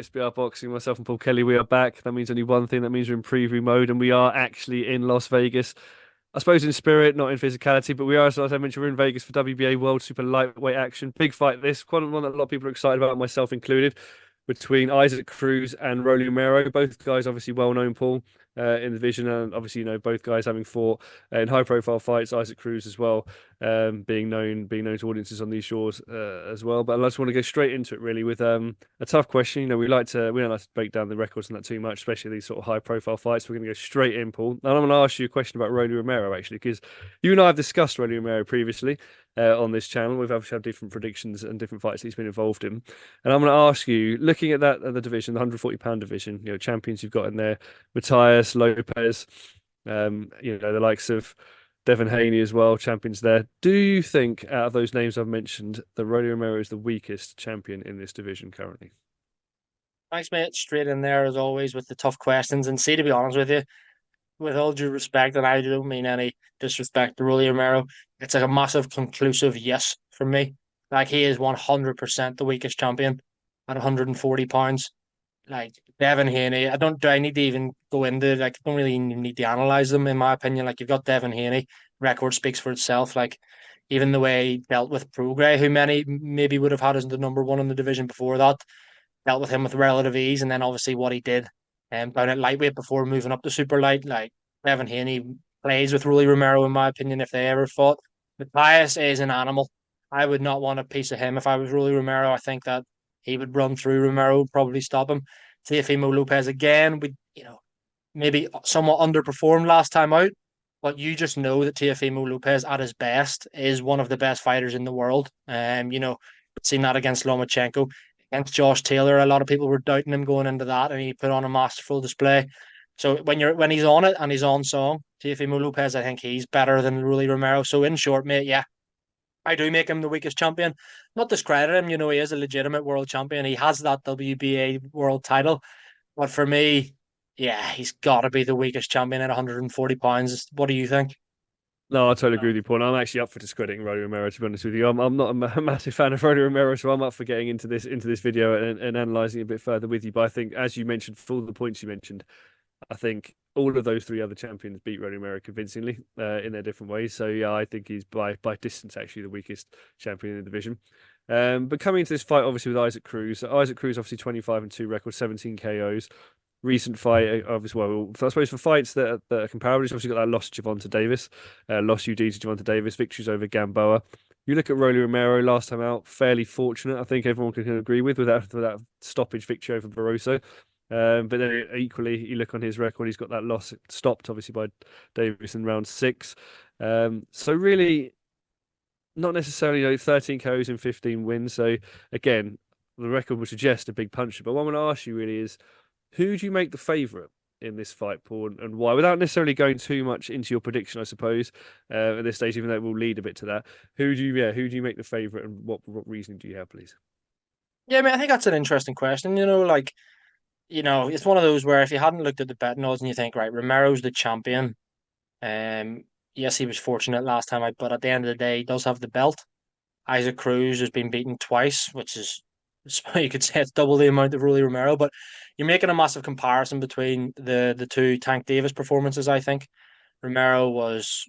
SBR Boxing, myself and Paul Kelly, we are back. That means only one thing. That means we're in preview mode, and we are actually in Las Vegas. I suppose in spirit, not in physicality, but we are, as I mentioned, we're in Vegas for WBA World Super Lightweight action. Big fight this, quite one that a lot of people are excited about, myself included, between Isaac Cruz and Romero. Both guys obviously well known, Paul, in the division, and obviously both guys having fought in high profile fights. Isaac Cruz as well, being known to audiences on these shores as well. But I just want to go straight into it really with a tough question. We don't like to break down the records on that too much, especially these sort of high profile fights. We're going to go straight in, Paul. And I'm going to ask you a question about Rolly Romero actually, because you and I have discussed Rolly Romero previously on this channel. We've obviously had different predictions and different fights that he's been involved in. And I'm going to ask you, looking at the division, the 140-pound division, champions you've got in there, Matthias, Lopez, the likes of Devin Haney as well, champions there. Do you think, out of those names I've mentioned, that Rolly Romero is the weakest champion in this division currently? Thanks, mate. Straight in there as always with the tough questions. And see, to be honest with you, with all due respect, and I don't mean any disrespect to Rolly Romero, it's like a massive conclusive yes from me. Like he is 100% the weakest champion at 140 pounds. Like Devin Haney, do I need to even go into don't really even need to analyze them in my opinion. Like you've got Devin Haney, record speaks for itself. Like even the way he dealt with Prograis, who many maybe would have had as the number one in the division before that, dealt with him with relative ease, and then obviously what he did down at lightweight before moving up to super light. Like Devin Haney plays with Rolly Romero in my opinion if they ever fought. Matthias is an animal. I would not want a piece of him if I was Rolly Romero. I think that he would run through Romero, probably stop him. Teofimo Lopez again would, maybe somewhat underperformed last time out, but you just know that Teofimo Lopez at his best is one of the best fighters in the world. Seen that against Lomachenko, against Josh Taylor. A lot of people were doubting him going into that, and he put on a masterful display. So when he's on it and he's on song, Teofimo Lopez, I think he's better than Rolly Romero. So in short, mate, yeah, I do make him the weakest champion. Not discredit him, he is a legitimate world champion. He has that WBA world title. But for me, yeah, he's got to be the weakest champion at 140 pounds. What do you think? No, I totally agree with you, Paul. I'm actually up for discrediting Rolly Romero, to be honest with you. I'm not a massive fan of Rolly Romero, so I'm up for getting into this video and analysing it a bit further with you. But I think, as you mentioned, for all the points you mentioned, I think all of those three other champions beat Rolly Romero convincingly in their different ways. So yeah, I think he's by distance actually the weakest champion in the division. But coming into this fight, obviously with Isaac Cruz. So Isaac Cruz, obviously 25-2 record, 17 KOs. Recent fight, obviously, well, I suppose for fights that are comparable, he's obviously got that loss to Gervonta Davis, loss UD to Gervonta Davis, victories over Gamboa. You look at Rolly Romero last time out, fairly fortunate. I think everyone can agree with that stoppage victory over Barroso. But then equally, you look on his record, he's got that loss stopped, obviously, by Davis in round six. So really, not necessarily 13 KOs and 15 wins. So again, the record would suggest a big puncher. But what I'm going to ask you really is, who do you make the favourite in this fight, Paul, and why? Without necessarily going too much into your prediction, I suppose, at this stage, even though it will lead a bit to that. Who do you make the favourite, and what reasoning do you have, please? Yeah, I mean, I think that's an interesting question. It's one of those where if you hadn't looked at the betting odds and you think, right, Romero's the champion. Um, yes, he was fortunate last time out, but at the end of the day, he does have the belt. Isaac Cruz has been beaten twice, which is you could say it's double the amount of Rolly Romero, but you're making a massive comparison between the two Tank Davis performances. I think Romero was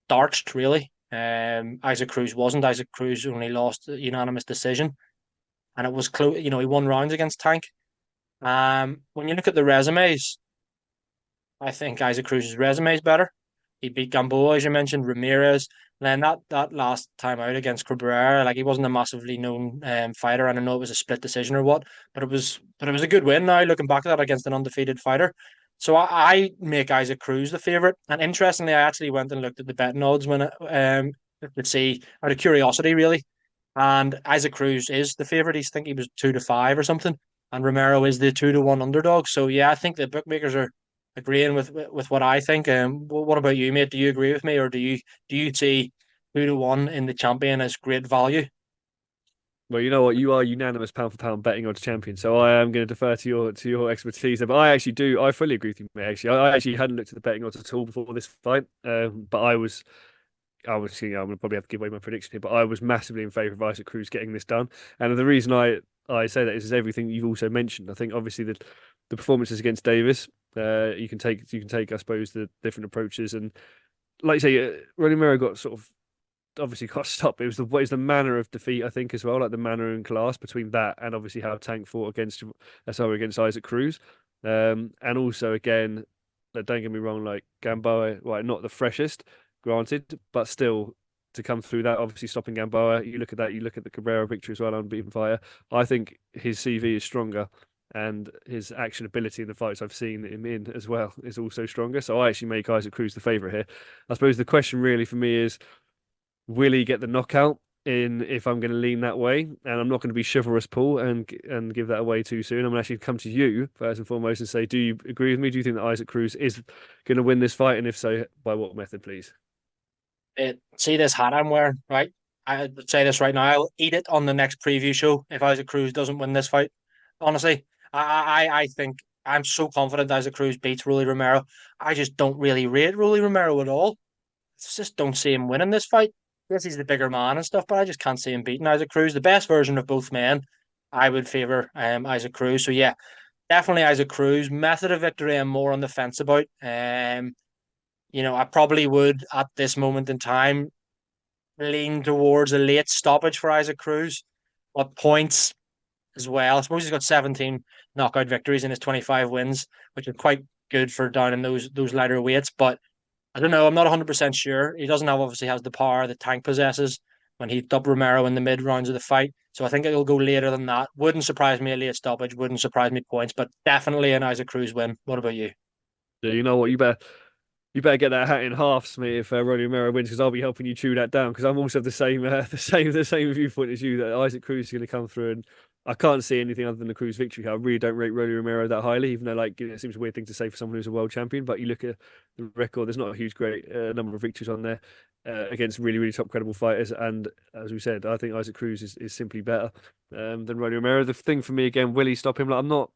starched really. Isaac Cruz wasn't. Isaac Cruz only lost a unanimous decision, and it was close. He won rounds against Tank. When you look at the resumes, I think Isaac Cruz's resume is better. He beat Gamboa, as you mentioned, Ramirez. And then that last time out against Cabrera, like he wasn't a massively known fighter, and I know it was a split decision or what, but it was a good win now looking back at that against an undefeated fighter. So I make Isaac Cruz the favorite. And interestingly, I actually went and looked at the betting odds to see out of curiosity really. And Isaac Cruz is the favorite. He was 2-5 or something, and Romero is the 2-1 underdog. So yeah, I think the bookmakers are agreeing with what I think. What about you, mate? Do you agree with me, or do you see 2-1 in the champion as great value? Well, you know what? You are unanimous pound for pound betting odds champion, so I am going to defer to your expertise there. But I actually do. I fully agree with you, mate. Actually, I actually hadn't looked at the betting odds at all before this fight. But I'm gonna probably have to give away my prediction here, but I was massively in favour of Isaac Cruz getting this done. And the reason I I say that is everything you've also mentioned. I think obviously the performances against Davis, you can take I suppose the different approaches, and like you say, Romero got sort of obviously got stopped. It was the manner of defeat, I think, as well, like the manner and class between that and obviously how Tank fought against Isaac Cruz, and also again, don't get me wrong, like Gamboa, right, not the freshest, granted, but still to come through that, obviously stopping Gamboa. You look at that, you look at the Cabrera victory as well, unbeaten fighter. I think his CV is stronger. And his action ability in the fights I've seen him in as well is also stronger. So I actually make Isaac Cruz the favourite here. I suppose the question really for me is, will he get the knockout in if I'm going to lean that way? And I'm not going to be chivalrous, Paul, and give that away too soon. I'm going to actually come to you first and foremost and say, do you agree with me? Do you think that Isaac Cruz is going to win this fight? And if so, by what method, please? See this hat I'm wearing, right? I would say this right now. I'll eat it on the next preview show if Isaac Cruz doesn't win this fight. Honestly, I think I'm so confident Isaac Cruz beats Rolly Romero. I just don't really rate Rolly Romero at all. Just don't see him winning this fight. Yes, he's the bigger man and stuff, but I just can't see him beating Isaac Cruz. The best version of both men, I would favor Isaac Cruz. So yeah, definitely Isaac Cruz. Method of victory, I'm more on the fence about. I probably would at this moment in time lean towards a late stoppage for Isaac Cruz, but points as well. I suppose he's got 17 knockout victories in his 25 wins, which are quite good for down in those lighter weights. But I don't know. I'm not 100% sure. He doesn't have obviously has the power that Tank possesses when he dubbed Romero in the mid rounds of the fight. So I think it'll go later than that. Wouldn't surprise me a late stoppage. Wouldn't surprise me points, but definitely an Isaac Cruz win. What about you? So you know what? You better get that hat in halves, mate, if Rolly Romero wins, because I'll be helping you chew that down. Because I'm also the same, the same viewpoint as you, that Isaac Cruz is going to come through, and I can't see anything other than the Cruz victory. I really don't rate Rolly Romero that highly, even though it seems a weird thing to say for someone who's a world champion. But you look at the record; there's not a huge, great number of victories on there against really, really top credible fighters. And as we said, I think Isaac Cruz is simply better than Rolly Romero. The thing for me again, will he stop him? Like, I'm not.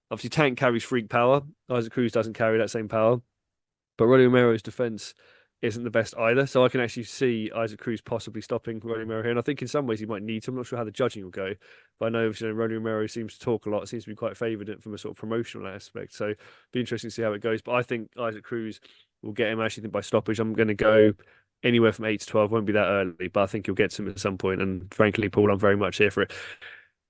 Obviously, Tank carries freak power. Isaac Cruz doesn't carry that same power. But Rolly Romero's defense isn't the best either. So I can actually see Isaac Cruz possibly stopping Rolly Romero here. And I think in some ways he might need to. I'm not sure how the judging will go. But I know Rolly Romero seems to talk a lot, seems to be quite favoured from a sort of promotional aspect. So be interesting to see how it goes. But I think Isaac Cruz will get him actually by stoppage. I'm going to go anywhere from 8 to 12. Won't be that early, but I think he'll get to him at some point. And frankly, Paul, I'm very much here for it.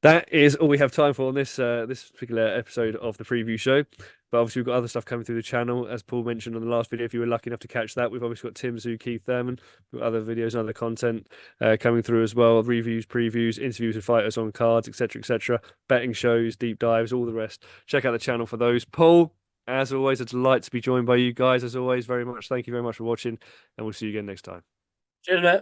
That is all we have time for on this particular episode of the preview show. But obviously, we've got other stuff coming through the channel, as Paul mentioned on the last video. If you were lucky enough to catch that, we've obviously got Tim Zoo, Keith Thurman, other videos and other content coming through as well. Reviews, previews, interviews with fighters on cards, etc., etc. Betting shows, deep dives, all the rest. Check out the channel for those. Paul, as always, a delight to be joined by you guys. As always, very much. Thank you very much for watching, and we'll see you again next time. Cheers, mate.